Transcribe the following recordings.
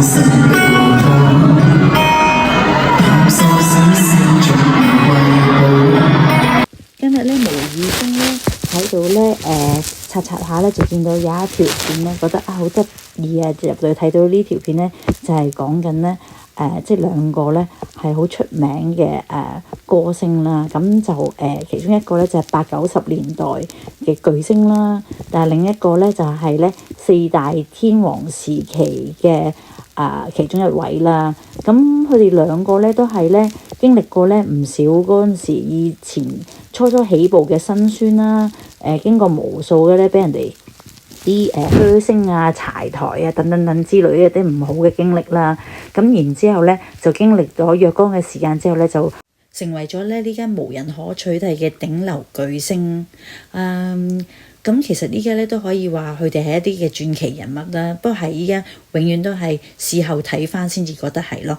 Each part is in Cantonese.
今日咧無意中咧喺度咧刷刷下咧，就見到有一條片咧，覺得好得意啊！入到去睇到呢條片咧，就係講緊咧即係兩個咧係好出名嘅歌星啦。咁就其中一個咧就係80、90年代嘅巨星啦，但係另一個咧就係咧四大天王時期嘅其中一位啦。咁佢哋兩個咧都係咧經歷過咧唔少嗰陣時以前初起步嘅辛酸啦，經過無數嘅咧俾人哋啲噓聲啊、柴台啊等等等之類一啲唔好嘅經歷啦。咁然之後咧就經歷咗若干嘅時間之後咧，就成為咗咧呢間無人可取替嘅頂流巨星。咁其實依家咧都可以話佢哋係一啲嘅傳奇人物啦。不過係依家永遠都係事後睇返先至覺得係咯。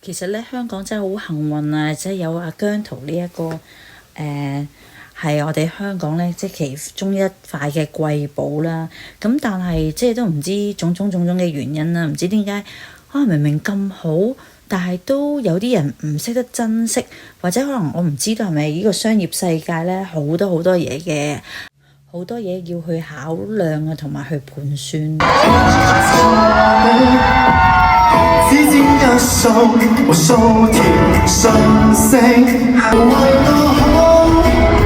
其實咧，香港真係好幸運啊！即係有阿姜濤呢一個係我哋香港咧，即係其中一塊嘅瑰寶啦。咁但係即係都唔知種種嘅原因啦，唔知點解明明咁好，但係都有啲人唔識得珍惜，或者可能我唔知道係咪呢個商業世界咧好多嘢嘅，好多嘢要去考量啊，同埋去盤算。指尖一掃，我數條訊息，係為我好，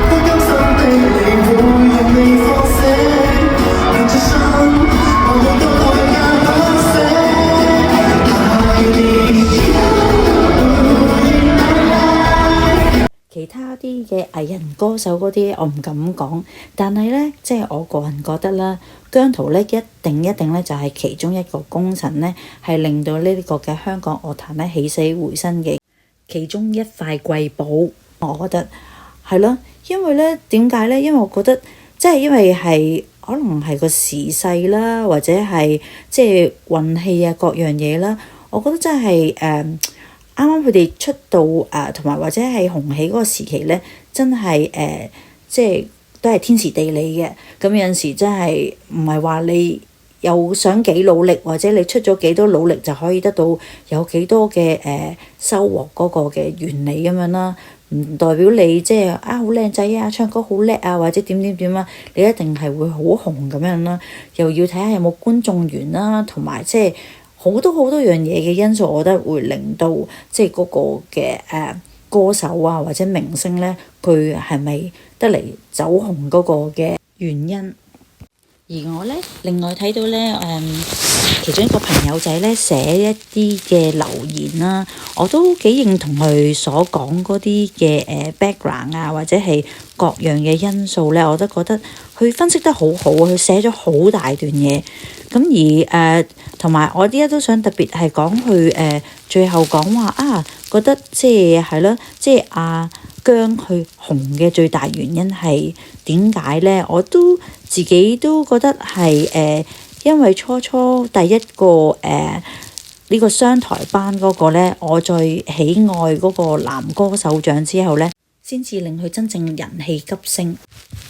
不甘心的你會讓你放肆，憑着心，我都代價不惜，其他啲嘅藝人歌手嗰啲我唔敢講，但係咧即係我個人覺得啦，姜濤咧一定咧就係其中一個功臣咧，係令到呢個嘅香港樂壇咧起死回生嘅其中一塊瑰寶。我覺得係咯，因為咧點解咧？因為我覺得即係因為係可能係個時勢啦，或者係即係運氣啊各樣嘢啦。我覺得真係啱啱佢哋出道同埋或者係紅起嗰個時期咧，真係即係都係天時地利嘅。咁有陣時真係唔係話你又想幾努力，或者你出咗幾多努力就可以得到有幾多嘅收穫嗰個嘅原理咁樣啦。唔代表你即係好靚仔啊，唱歌好叻啊，或者點啊，你一定係會好紅咁樣啦。又要睇下有冇觀眾緣啦，同埋即係好多樣嘢嘅因素，我覺得會令到即係嗰個嘅歌手啊或者明星咧，佢係咪得嚟走紅嗰個嘅原因。而我咧另外睇到咧其中一個朋友仔咧寫一啲嘅留言啦，我都幾認同佢所講嗰啲嘅background 啊，或者係各樣嘅因素咧，我都覺得佢分析得好好，佢寫咗好大段嘢。咁而同埋我依家都想特別係講佢最後講話覺得即係咯，即係姜佢紅嘅最大原因係點解咧？我都自己都覺得係因為初第一個呢個雙台班嗰個咧，我最喜愛嗰個男歌手獎之後咧，先至令佢真正人氣急升。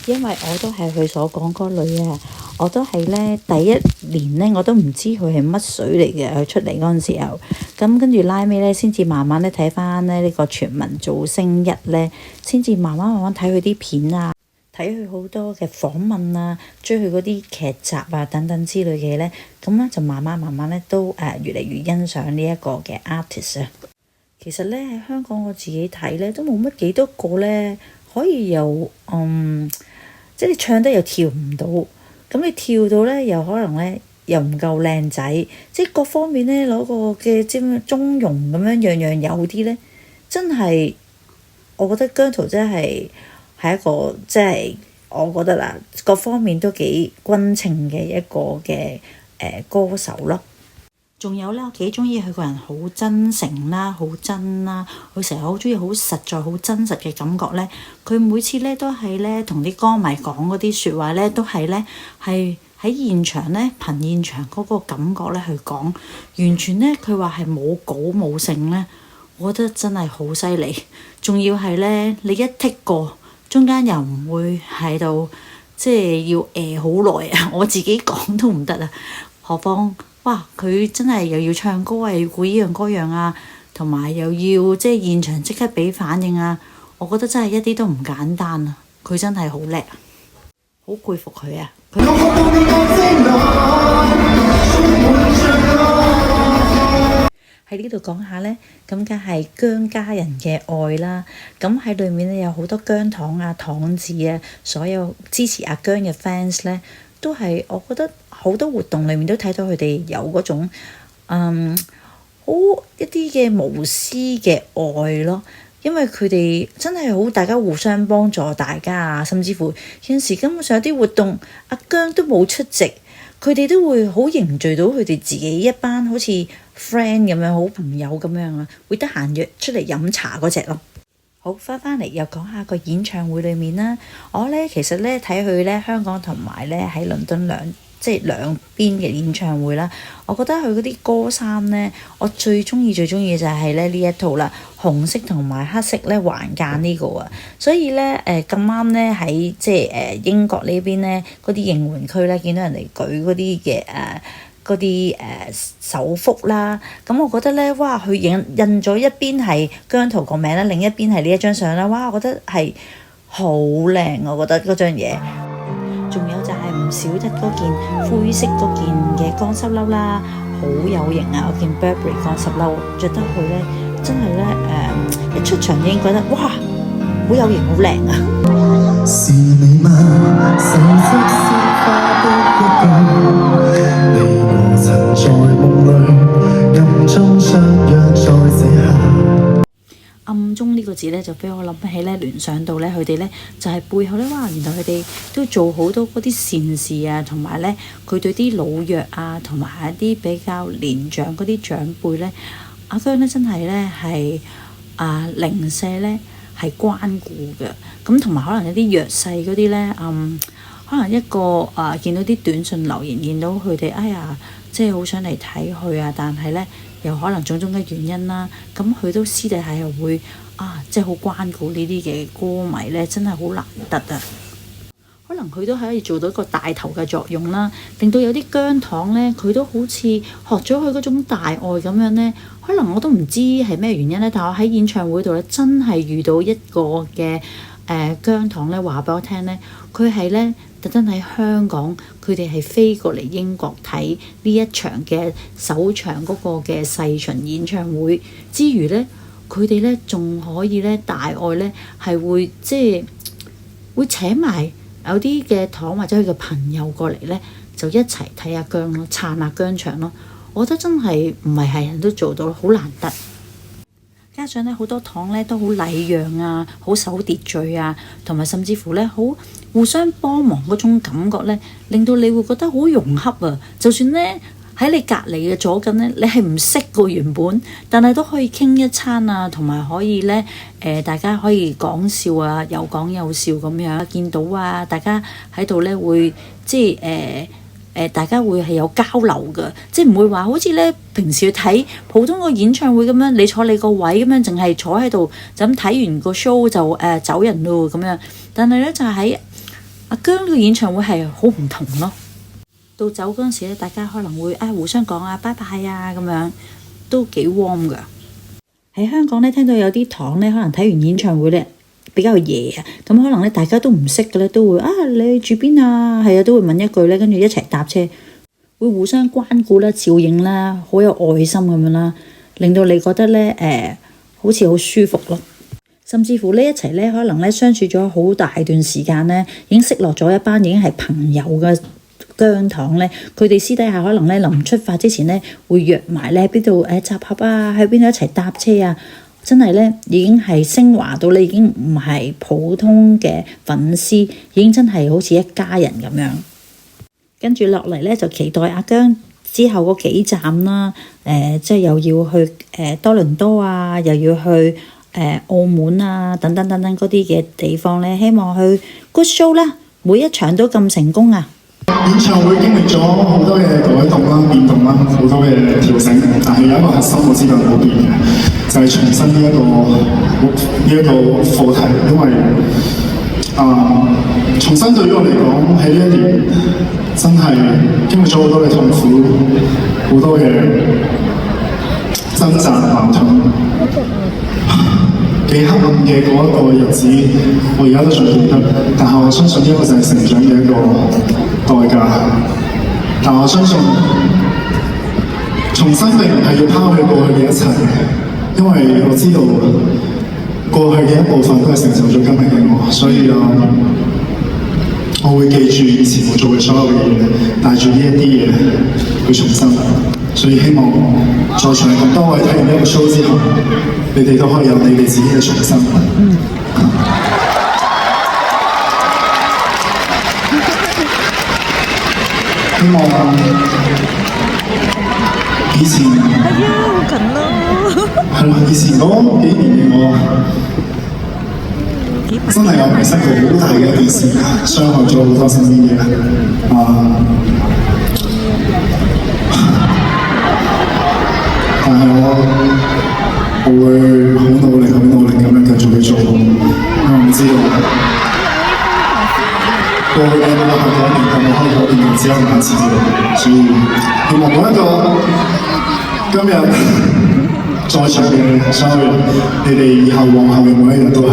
因為我都係佢所講嗰類啊，我都係咧第一年咧我都唔知佢係乜水嚟嘅，佢出嚟嗰陣時候，咁跟住拉尾咧先至慢慢咧睇翻咧呢個全民造星1咧，先至慢慢睇佢啲片啊，睇佢好多嘅訪問啊，追佢嗰啲劇集啊等等之類嘅嘢咧，咁咧就慢慢咧都越嚟越欣賞呢一個嘅 artist 啊。其實咧喺香港我自己睇咧都冇乜幾多個咧可以又即係你唱得又跳唔到，咁你跳到咧又可能咧又唔夠靚仔，即係各方面咧攞個嘅即係中庸咁樣樣有啲咧，真係我覺得姜濤真係一個即係我覺得啦，各方面都幾均稱嘅一個嘅歌手咯。仲有咧，我幾中意佢個人好真誠啦，好真啦，佢成日好中意好實在、好真實嘅感覺咧。佢每次咧都係咧同啲歌迷講嗰啲説話咧，都係咧係喺現場咧憑現場嗰個感覺咧去講，完全咧佢話係冇稿冇性咧，我覺得真係好犀利。仲要係咧你一剔過，中間又唔會喺度即係要好耐啊！我自己講都唔得啊，何況〜哇！佢真係又要唱歌啊，又要估依樣嗰樣啊，同埋又要即係現場即刻俾反應啊！我覺得真係一啲都唔簡單啊！佢真係好叻啊，好佩服佢啊！喺呢度講下呢，咁梗係姜家人嘅愛啦。咁喺裏面呢，有好多姜糖啊、糖字啊，所有支持阿姜嘅 fans 呢，都係我覺得好多活動裏面都睇到佢哋有嗰種好一啲嘅無私嘅愛咯。因為佢哋真係好，大家互相幫助大家啊，甚至乎有陣時根本上有啲活動阿姜都冇出席，佢哋都會好凝聚到佢哋自己一班好似 friend 咁樣，好朋友咁樣啊，會得閒約出嚟飲茶嗰隻咯。好，翻嚟又講下個演唱會裏面啦。我咧其實咧睇佢咧香港同埋咧喺倫敦兩邊嘅演唱會啦，我覺得佢嗰啲歌衫咧，我最中意嘅就係咧呢一套啦，紅色同埋黑色咧橫間呢個啊，所以咧咁啱咧喺英國呢邊咧嗰啲應援區咧見到人哋舉嗰啲嘅嗰啲手幅啦，咁我覺得咧，哇！佢印咗一邊係姜濤個名啦，另一邊係呢一張相啦，哇！我覺得係好靚，我覺得嗰張嘢。仲有就係唔少得嗰件灰色嗰件嘅乾濕褸啦，好有型啊！嗰件 Burberry 乾濕褸着得佢咧，真係咧一出場已經覺得哇，好有型，好靚啊！是你嗎？神色鮮花的一個，你我曾在夢裡暗中相約在這下。暗中呢個字咧就俾我諗起咧，聯想到咧佢哋咧就係背後咧，哇！原來佢哋都做好多嗰啲善事啊，同埋咧佢對啲老弱啊，同埋一啲比較年長嗰啲長輩咧，阿姜咧真係咧係零舍咧係關顧嘅。咁同埋可能有啲弱勢嗰啲咧，可能一個見到啲短信留言，見到佢哋哎呀，即係好想嚟睇佢啊，但係咧又可能種種嘅原因啦，咁佢都私底下又會即係好關顧呢啲嘅歌迷咧，真係好難得啊！可能佢都係可以做到一個帶頭嘅作用啦，令到有啲姜糖咧，佢都好似學咗佢嗰種大愛咁樣咧。可能我都唔知係咩原因咧，但我喺演唱會度咧，真係遇到一個嘅姜糖咧，話俾我聽咧，佢係咧特登喺香港，佢哋係飛過嚟英國睇呢一場嘅首場嗰個嘅世巡演唱會之餘咧，佢哋咧仲可以咧大愛咧係會會請埋有啲嘅糖或者佢嘅朋友過嚟咧，就一齊睇下姜咯，撐下姜場咯。我覺得真係唔係人都做到，好難得。加上咧好多糖咧都好禮讓啊，好守秩序啊，同埋甚至乎咧好互相幫忙嗰種感覺咧，令到你會覺得好融洽啊。就算咧喺你隔離嘅左近咧，你係唔識個原本，但係都可以傾一餐啊，同埋可以咧大家可以講笑啊，有講有笑咁樣見到啊，大家喺度咧會大家會係有交流㗎，即係唔會話好似咧平時去睇普通個演唱會咁樣，你坐你個位咁樣，淨係坐喺度就咁睇完個 show 就走人咯咁樣。但係咧就喺阿姜呢個演唱會係好唔同咯。到走嗰陣時咧，大家可能會互相講拜拜啊咁樣，都幾 warm 㗎。喺香港咧聽到有啲糖咧，可能睇完演唱會咧比較夜啊，咁可能咧大家都唔識嘅咧，都會你住邊啊？係啊，都會問一句咧，跟住一齊搭車，會互相關顧啦、照應啦，好有愛心咁樣啦，令到你覺得咧好似好舒服咯。甚至乎呢一齊咧，可能咧相處咗好大段時間咧，已經識落咗一班已經係朋友嘅姜糖咧，佢哋私底下可能咧臨出發之前咧，會約埋咧邊度集合啊，喺邊度一齊搭車啊。真係咧，已經係升華到你已經唔係普通嘅粉絲，已經真係好似一家人咁樣。跟住落嚟咧，就期待阿姜之後嗰幾站啦，即係又要去多倫多啊，又要去澳門啊，等等等等嗰啲嘅地方咧，希望去 good show 啦，每一場都咁成功啊！演唱會經歷咗好多嘅改動啦、變動啦，好多嘅調整，但係有一個核心我知道冇變嘅，就係重新呢一個課題，因為重新對於我嚟講喺呢一年真係經歷咗好多嘅痛苦，好多嘅掙扎矛盾，幾黑暗嘅嗰一個日子，我而家都仲記得。但係我相信呢個就係成長嘅一個代價。但我相信重新並唔係要拋棄過去嘅一切，因為我知道過去嘅一部分都係成就咗今日嘅我，所以我會記住以前我做嘅所有嘅嘢，帶住呢一啲嘢去重生。所以希望在場咁多位睇完呢個 show 之後，你哋都可以有你哋自己嘅重生。希望以前好近咯，係咯，以前嗰幾年嘅我真係有迷失過好大嘅一件事，傷害咗好多身邊嘅人。但係我會好努力咁樣繼續去做，因為我知道過去嘅嗰一年咁我可以改變嘅只有眼前嘅，所以希望每一個今日在場嘅所有人，你哋以後往後嘅每一日都係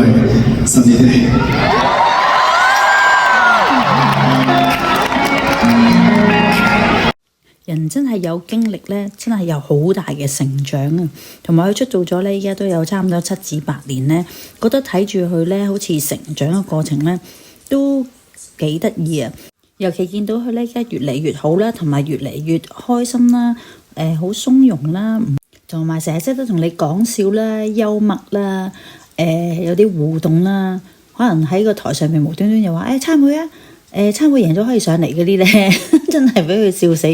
新年嚟。人真係有經歷咧，真係有好大嘅成長啊！同埋佢出道咗咧，依家都有差唔多7至8年咧，覺得睇住佢咧，好似成長嘅過程咧，都幾得意啊！尤其見到佢咧，而家越嚟越好啦，同埋越嚟越開心啦，好鬆容啦，同埋成日識得同你講笑啦、幽默啦，有啲互動啦，可能喺個台上面無端端又話參會啊！參會贏咗可以上嚟嗰啲咧，真係俾佢笑死，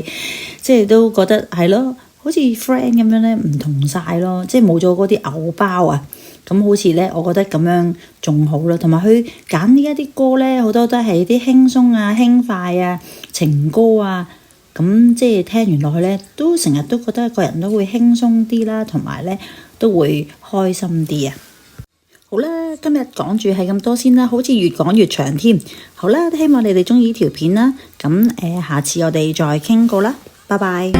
即係都覺得係咯，好似 friend 咁樣咧，唔同晒咯，即係冇咗嗰啲偶包啊，咁好似咧，我覺得咁樣仲好啦。同埋佢揀呢一啲歌咧，好多都係啲輕鬆啊、輕快啊、情歌啊，咁即係聽完落去咧，都成日都覺得個人都會輕鬆啲啦，同埋咧都會開心啲啊！好啦，今日講住係咁多先啦，好似越講越長添。好啦，希望你哋鍾意呢條片啦。咁下次我哋再傾過啦，拜拜。